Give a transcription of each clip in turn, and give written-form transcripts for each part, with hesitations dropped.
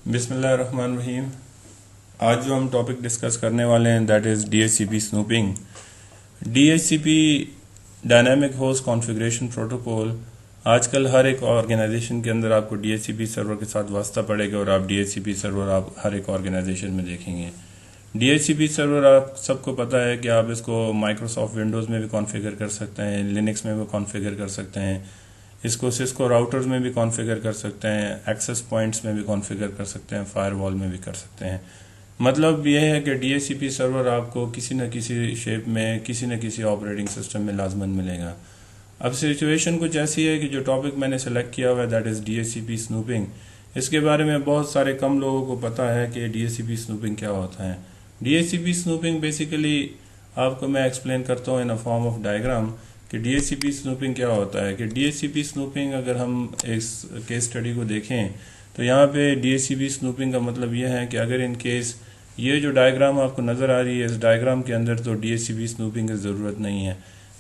بسم اللہ الرحمن الرحیم. آج جو ہم ٹاپک ڈسکس کرنے والے ہیں that is D H C P snooping. D H C P dynamic host configuration protocol. آج کل ہر ایک آرگنائزیشن کے اندر آپ کو ڈی ایچ سی پی سرور کے ساتھ واسطہ پڑے گا اور آپ ڈی ایچ سی پی سرور آپ ہر ایک آرگنائزیشن میں دیکھیں گے. ڈی ایچ سی پی سرور آپ سب کو پتہ ہے کہ آپ اس کو مائکروسافٹ ونڈوز میں بھی کانفیگر کر سکتے ہیں, لینکس میں بھی کانفیگر کر سکتے ہیں, اس کو سسکو راؤٹرز میں بھی کانفیگر کر سکتے ہیں, ایکسیس پوائنٹس میں بھی کانفیگر کر سکتے ہیں, فائر وال میں بھی کر سکتے ہیں. مطلب یہ ہے کہ ڈی ایچ سی پی سرور آپ کو کسی نہ کسی شیپ میں کسی نہ کسی آپریٹنگ سسٹم میں لازماً ملے گا. اب سچویشن کچھ ایسی ہے کہ جو ٹاپک میں نے سلیکٹ کیا ہوا ہے that is D H C P snooping. اس کے بارے میں بہت سارے کم لوگوں کو پتہ ہے کہ D H C P snooping کیا ہوتا ہے. D H C P snooping basically آپ کو میں ایکسپلین کرتا ہوں ان اے فارم آف ڈائیگرام کہ D H C P snooping کیا ہوتا ہے. کہ D H C P snooping اگر ہم اس کیس اسٹڈی کو دیکھیں تو یہاں پہ D H C P snooping کا مطلب یہ ہے کہ اگر ان کیس یہ جو ڈائیگرام آپ کو نظر آ رہی ہے اس ڈائیگرام کے اندر تو D H C P snooping کی ضرورت نہیں ہے.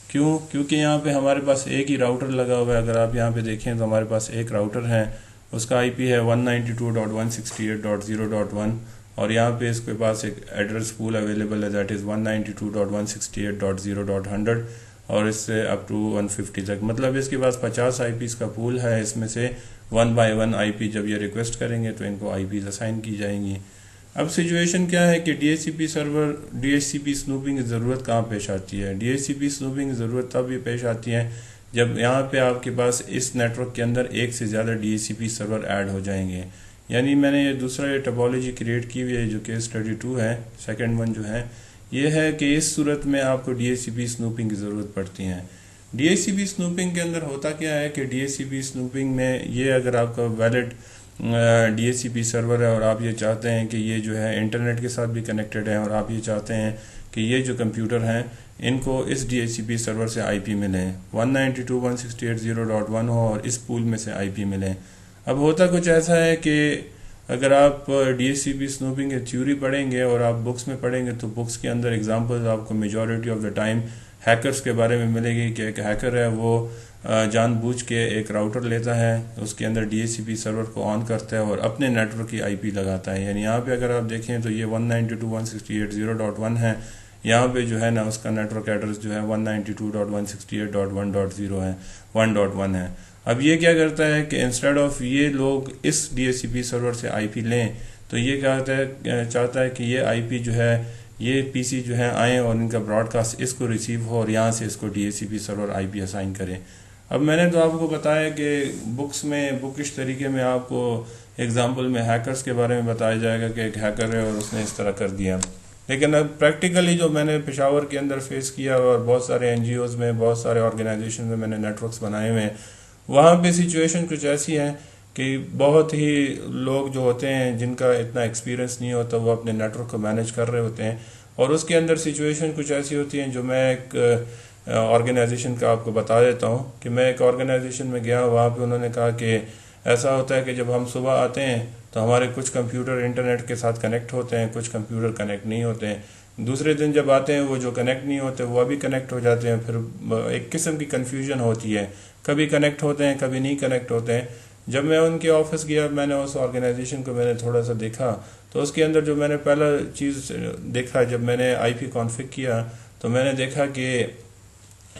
کیونکہ یہاں پہ ہمارے پاس ایک ہی راؤٹر لگا ہوا ہے. اگر آپ یہاں پہ دیکھیں تو ہمارے پاس ایک راؤٹر ہے, اس کا آئی پی ہے 192.168.0.1 اور یہاں پہ اس کے پاس ایک ایڈریس پول اویلیبل ہے دیٹ از 192.168.0.100 اور اس سے اپ ٹو 150 تک. مطلب اس کے پاس 50 آئی پیز کا پول ہے. اس میں سے 1 بائی 1 آئی پی جب یہ ریکویسٹ کریں گے تو ان کو آئی پیز اسائن کی جائیں گی. اب سچویشن کیا ہے کہ ڈی ایچ سی پی سرور D H C P snooping کی ضرورت کہاں پیش آتی ہے. D H C P snooping کی ضرورت تب بھی پیش آتی ہے جب یہاں پہ آپ کے پاس اس نیٹ ورک کے اندر ایک سے زیادہ ڈی ایچ سی پی سرور ایڈ ہو جائیں گے. یعنی میں نے یہ دوسرا یہ ٹپالوجی کریٹ کی ہوئی ہے جو کیس اسٹڈی 2 ہے, سیکنڈ ون جو ہے یہ ہے کہ اس صورت میں آپ کو D H C P snooping کی ضرورت پڑتی ہے. D H C P snooping کے اندر ہوتا کیا ہے کہ D H C P snooping میں یہ اگر آپ کا valid D H C P سرور ہے اور آپ یہ چاہتے ہیں کہ یہ جو ہے انٹرنیٹ کے ساتھ بھی کنیکٹڈ ہے اور آپ یہ چاہتے ہیں کہ یہ جو کمپیوٹر ہیں ان کو اس ڈی ایچ سی پی سرور سے آئی پی ملیں, 192.168.0.1 ہو اور اس پول میں سے آئی پی ملیں. اب ہوتا کچھ ایسا ہے کہ اگر آپ D H C P snooping کی تھیوری پڑھیں گے اور آپ بکس میں پڑھیں گے تو بکس کے اندر ایگزامپلز آپ کو majority of the time hackers کے بارے میں ملے گی کہ ایک ہیکر ہے وہ جان بوجھ کے ایک راؤٹر لیتا ہے, اس کے اندر ڈی ایچ سی پی سرور کو آن کرتا ہے اور اپنے نیٹ ورک کی آئی پی لگاتا ہے. یعنی یہاں پہ اگر آپ دیکھیں تو یہ 192.168.0.1 ہے, یہاں پہ جو ہے نا اس کا نیٹ ورک ایڈریس جو ہے 192.168.1.0 ہے, 1.1 ہے. اب یہ کیا کرتا ہے کہ انسٹیڈ آف یہ لوگ اس ڈی ایچ سی پی سرور سے آئی پی لیں تو یہ کیا چاہتا ہے کہ یہ آئی پی جو ہے یہ پی سی جو ہے آئیں اور ان کا براڈ کاسٹ اس کو ریسیو ہو اور یہاں سے اس کو ڈی ایچ سی پی سرور آئی پی اسائن کرے. اب میں نے تو آپ کو بتایا کہ بکس میں بکش طریقے میں آپ کو ایگزامپل میں ہیکرز کے بارے میں بتایا جائے گا کہ ایک ہیکر ہے اور اس نے اس طرح کر دیا. لیکن اب پریکٹیکلی جو میں نے پشاور کے اندر فیس کیا اور بہت سارے این جی اوز میں بہت سارے آرگنائزیشن میں میں نے نیٹ ورکس بنائے ہوئے ہیں, وہاں پہ سچویشن کچھ ایسی ہے کہ بہت ہی لوگ جو ہوتے ہیں جن کا اتنا ایکسپیرینس نہیں ہوتا وہ اپنے نیٹ ورک کو مینیج کر رہے ہوتے ہیں اور اس کے اندر سچویشن کچھ ایسی ہوتی ہیں جو میں ایک آرگنائزیشن کا آپ کو بتا دیتا ہوں کہ میں ایک آرگنائزیشن میں گیا, وہاں پہ انہوں نے کہا کہ ایسا ہوتا ہے کہ جب ہم صبح آتے ہیں تو ہمارے کچھ کمپیوٹر انٹرنیٹ کے ساتھ کنیکٹ ہوتے ہیں, کچھ کمپیوٹر کنیکٹ نہیں ہوتے ہیں. دوسرے دن جب آتے ہیں وہ جو کنیکٹ نہیں ہوتے وہ ابھی کنیکٹ ہو جاتے ہیں. پھر ایک قسم کی کنفیوژن ہوتی ہے, کبھی کنیکٹ ہوتے ہیں کبھی نہیں کنیکٹ ہوتے ہیں. جب میں ان کے آفس گیا میں نے اس آرگنائزیشن کو میں نے تھوڑا سا دیکھا تو اس کے اندر جو میں نے پہلا چیز دیکھا جب میں نے آئی پی کانفگ کیا تو میں نے دیکھا کہ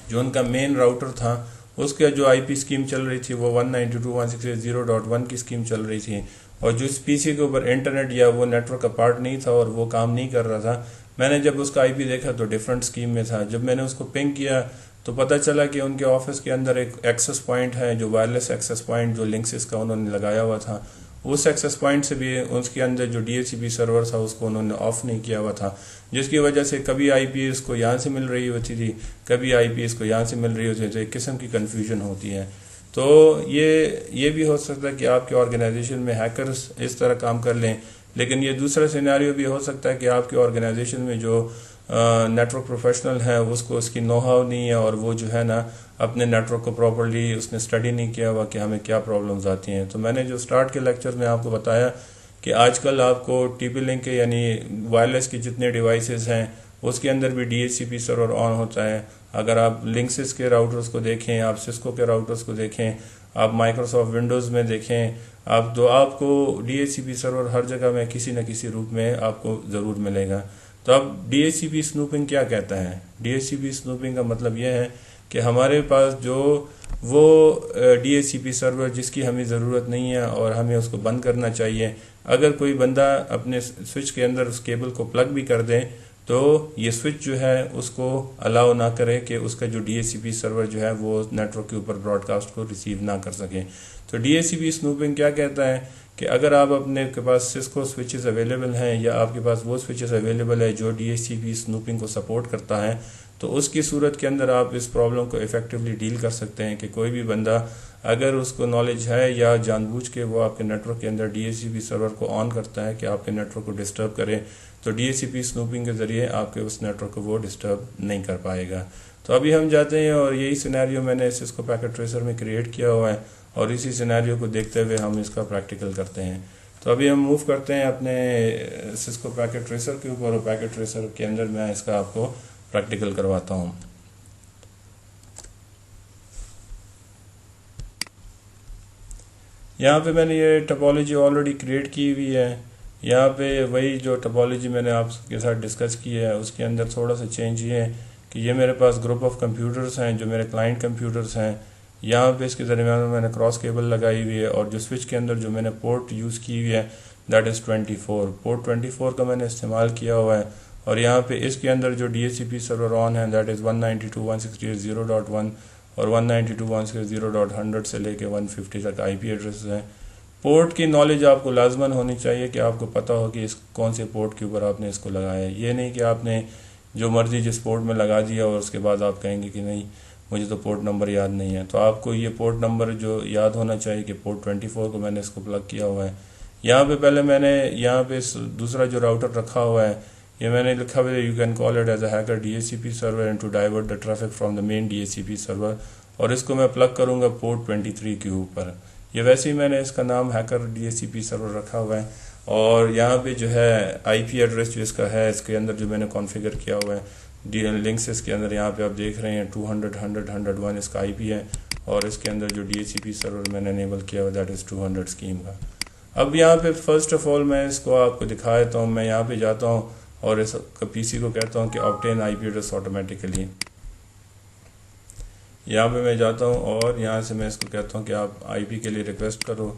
جو ان کا مین راؤٹر تھا اس کا جو آئی پی اسکیم چل رہی تھی وہ 192.168.0.1 کی اسکیم چل رہی تھی اور جو اس پی سی کے اوپر انٹرنیٹ یا وہ نیٹ ورک کا پارٹ نہیں تھا اور وہ کام نہیں کر رہا تھا. میں نے جب اس کا آئی پی دیکھا تو ڈفرینٹ اسکیم میں تھا. جب میں نے اس کو پنگ کیا تو پتہ چلا کہ ان کے آفس کے اندر ایک ایکسیس پوائنٹ ہے جو وائرلیس ایکسیس پوائنٹ جو لنکسز کا انہوں نے لگایا ہوا تھا, اس ایکسیس پوائنٹ سے بھی اس کے اندر جو ڈی ایچ سی پی سرور تھا اس کو انہوں نے آف نہیں کیا ہوا تھا, جس کی وجہ سے کبھی آئی پی اس کو یہاں سے مل رہی ہوتی تھی کبھی آئی پی اس کو یہاں سے مل رہی ہوتی تھی. ایک قسم کی کنفیوژن ہوتی ہے. تو یہ بھی ہو سکتا ہے کہ آپ کے آرگنائزیشن میں ہیکرز اس طرح کام کر لیں, لیکن یہ دوسرا سیناریو بھی ہو سکتا ہے کہ آپ کے آرگنائزیشن میں جو نیٹ ورک پروفیشنل ہے اس کو اس کی نو ہاؤ نہیں ہے اور وہ جو ہے نا اپنے نیٹ ورک کو پراپرلی اس نے اسٹڈی نہیں کیا ہوا کہ ہمیں کیا پرابلمز آتی ہیں. تو میں نے جو اسٹارٹ کے لیکچر میں آپ کو بتایا کہ آج کل آپ کو ٹی پی لنک کے یعنی وائرلیس کی جتنے ڈیوائسز ہیں اس کے اندر بھی ڈی ایچ سی پی سرور آن ہوتا ہے. اگر آپ لنکسس کے راؤٹرز کو دیکھیں، آپ سسکو کے راؤٹرز کو دیکھیں، آپ مائکروسافٹ ونڈوز میں دیکھیں، آپ کو ڈی ایچ سی پی سرور ہر جگہ میں کسی نہ کسی روپ میں آپ کو ضرور ملے گا. تو اب ڈی ایچ سی پی اسنوپنگ کیا کہتا ہے؟ ڈی ایچ سی پی اسنوپنگ کا مطلب یہ ہے کہ ہمارے پاس جو وہ ڈی ایچ سی پی سرور جس کی ہمیں ضرورت نہیں ہے اور ہمیں اس کو بند کرنا چاہیے، اگر کوئی بندہ اپنے سوئچ کے اندر اس کیبل کو پلگ بھی کر دے تو یہ سوئچ جو ہے اس کو الاؤ نہ کرے کہ اس کا جو ڈی ایچ سی پی سرور جو ہے وہ نیٹ ورک کے اوپر براڈ کاسٹ کو ریسیو نہ کر سکے. تو ڈی ایچ سی پی اسنوپنگ کیا کہتا ہے کہ اگر آپ اپنے کے پاس سسکو سوئچز اویلیبل ہیں یا آپ کے پاس وہ سوئچز اویلیبل ہے جو ڈی ایچ سی پی اسنوپنگ کو سپورٹ کرتا ہے، تو اس کی صورت کے اندر آپ اس پرابلم کو افیکٹولی ڈیل کر سکتے ہیں کہ کوئی بھی بندہ اگر اس کو نالج ہے یا جان بوجھ کے وہ آپ کے نیٹ ورک کے اندر ڈی ایچ سی پی سرور کو آن کرتا ہے کہ آپ کے نیٹ ورک کو ڈسٹرب کرے، تو ڈی ایچ سی پی اسنوپنگ کے ذریعے آپ کے اس نیٹ ورک کو وہ ڈسٹرب نہیں کر پائے گا. تو ابھی ہم جاتے ہیں اور یہی سینیریو میں نے سسکو پیکٹ ٹریسر میں کریٹ کیا ہوا ہے اور اسی سینیریو کو دیکھتے ہوئے ہم اس کا پریکٹیکل کرتے ہیں. تو ابھی ہم موو کرتے ہیں اپنے سسکو پیکٹ ٹریسر کے اوپر اور پیکٹ ٹریسر کے اندر میں اس کا آپ کو پریکٹیکل کرواتا ہوں. یہاں پہ میں نے یہ ٹپالوجی آلریڈی کریٹ کی ہوئی ہے. یہاں پہ وہی جو ٹپالوجی میں نے آپ کے ساتھ ڈسکس کی ہے اس کے اندر تھوڑا سا چینج یہ ہے کہ یہ میرے پاس گروپ آف کمپیوٹرز ہیں جو میرے کلائنٹ کمپیوٹرز ہیں. یہاں پہ اس کے درمیان میں نے کراس کیبل لگائی ہوئی ہے اور جو سوئچ کے اندر جو میں نے پورٹ یوز کی ہوئی ہے دیٹ از 24. پورٹ 24 کا میں نے استعمال کیا ہوا ہے اور یہاں پہ اس کے اندر جو ڈی ایچ سی پی سرور آن ہے دیٹ از 192.168.0.1 اور 192.168.100 سے لے کے 150 تک آئی پی ایڈریس ہیں. پورٹ کی نالج آپ کو لازماً ہونی چاہیے کہ آپ کو پتہ ہو کہ اس کون سے پورٹ کے اوپر آپ نے اس کو لگایا ہے. یہ نہیں کہ آپ نے جو مرضی جس پورٹ میں لگا دیا اور اس کے بعد آپ کہیں گے کہ نہیں مجھے تو پورٹ نمبر یاد نہیں ہے. تو آپ کو یہ پورٹ نمبر جو یاد ہونا چاہیے کہ پورٹ 24 کو میں نے اس کو پلگ کیا ہوا ہے. یہاں پہ پہلے میں نے یہاں پہ دوسرا جو راؤٹر رکھا ہوا ہے یہ میں نے لکھا ہوا ہے you can call it as a hacker D H C P server and to divert the traffic from the main D H C P server, اور اس کو میں پلگ کروں گا پورٹ 23 کے اوپر. یہ ویسے ہی میں نے اس کا نام hacker D H C P سرور رکھا ہوا ہے. اور یہاں پہ جو ہے آئی پی ایڈریس جو اس کا ہے اس کے اندر جو میں نے کانفیگر کیا ہوا ہے لنکس اس کے اندر یہاں پہ آپ دیکھ رہے ہیں 200.100.101 اس کا آئی پی ہے اور اس کے اندر جو ڈی ایچ سی پی سرور میں نے انیبل کیا ہوا دیٹ از 200 اسکیم کا. اب یہاں پہ فرسٹ آف آل میں اس کو آپ کو دکھا دیتا ہوں. میں یہاں پہ جاتا ہوں اور اس پی سی کو کہتا ہوں کہ آبٹین آئی پی ایڈریس آٹومیٹیکلی. یہاں پہ میں جاتا ہوں اور یہاں سے میں اس کو کہتا ہوں کہ آپ آئی پی کے لیے ریکویسٹ کرو.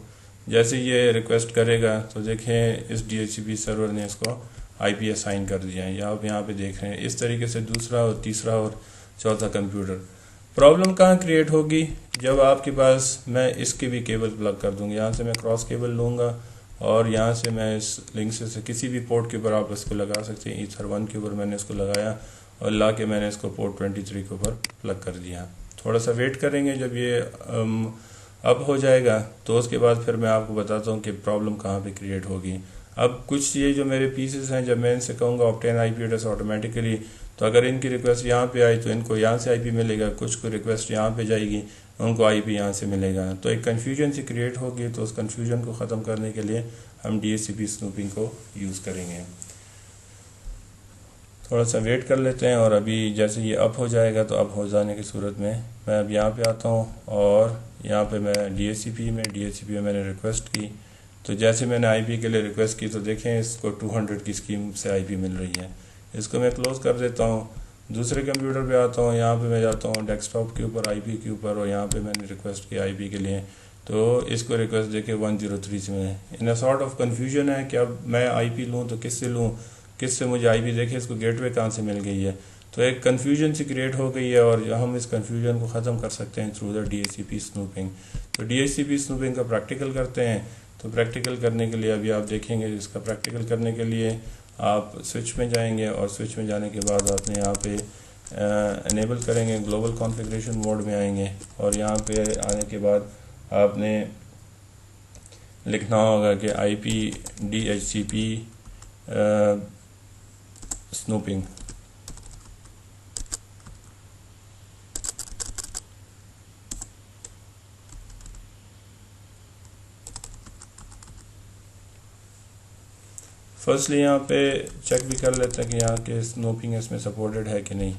جیسے یہ ریکویسٹ کرے گا تو دیکھیں اس ڈی ایچ سی پی سرور نے اس کو آئی پی اسائن کر دیا ہے. یہاں پہ دیکھ رہے ہیں اس طریقے سے دوسرا اور تیسرا اور چوتھا کمپیوٹر. پرابلم کہاں کریٹ ہوگی؟ جب آپ کے پاس میں اس کے بھی کیبل پلگ کر دوں گا. یہاں سے میں کراس کیبل لوں گا اور یہاں سے میں اس لنک سے کسی بھی پورٹ کے اوپر آپ اس کو لگا سکتے ہیں. ایتھر 1 کے اوپر میں نے اس کو لگایا اور لا کے میں نے اس کو پورٹ 23 کے اوپر پلگ کر دیا. تھوڑا سا ویٹ کریں گے، جب یہ اب ہو جائے گا تو اس کے بعد پھر میں آپ کو بتاتا ہوں کہ پرابلم کہاں پہ کریٹ ہوگی. اب کچھ یہ جو میرے پیسز ہیں جب میں ان سے کہوں گا آبٹین آئی پی ایڈریس آٹومیٹیکلی، تو اگر ان کی ریکویسٹ یہاں پہ آئی تو ان کو یہاں سے آئی پی ملے گا، کچھ کو ریکویسٹ یہاں پہ جائے گی ان کو آئی پی یہاں سے ملے گا. تو ایک کنفیوژن سی کریٹ ہوگی. تو اس کنفیوژن کو ختم کرنے کے لیے ہم ڈی ایچ سی پی اسنوپنگ کو یوز کریں گے. تھوڑا سا ویٹ کر لیتے ہیں اور ابھی جیسے یہ اپ ہو جائے گا تو اپ ہو جانے کی صورت میں میں اب یہاں پہ آتا ہوں اور یہاں پہ میں ڈی ایچ سی پی میں نے ریکویسٹ کی. تو جیسے میں نے آئی پی کے لیے ریکویسٹ کی تو دیکھیں اس کو 200 کی اسکیم سے آئی پی مل رہی ہے. اس کو میں کلوز کر دیتا ہوں. دوسرے کمپیوٹر پہ آتا ہوں. یہاں پہ میں جاتا ہوں ڈیسک ٹاپ کے اوپر آئی پی کے اوپر اور یہاں پہ میں نے ریکویسٹ کی آئی پی کے لیے. تو اس کو ریکویسٹ دیکھے 103 سے میں ان اے سارٹ آف کنفیوژن ہے کہ اب میں آئی پی لوں تو کس سے لوں، کس سے مجھے آئی پی دیکھے اس کو گیٹ وے کہاں سے مل گئی ہے. تو ایک کنفیوژن سی کریٹ ہو گئی ہے اور ہم اس کنفیوژن کو ختم کر سکتے ہیں through the D H C P snooping. تو ڈی ایچ سی پی اسنوپنگ کا پریکٹیکل کرتے ہیں. تو پریکٹیکل کرنے کے لیے ابھی آپ دیکھیں گے اس کا پریکٹیکل کرنے کے لیے آپ سوئچ میں جائیں گے اور سوئچ میں جانے کے بعد آپ نے یہاں پہ انیبل کریں گے، گلوبل کانفیگریشن موڈ میں آئیں گے اور یہاں پہ آنے کے بعد آپ نے لکھنا ہوگا کہ آئی P D H C P اسنوپنگ. Firstly یہاں پہ چیک بھی کر لیتے ہیں کہ یہاں کے نو پنگ اس میں سپورٹڈ ہے کہ نہیں.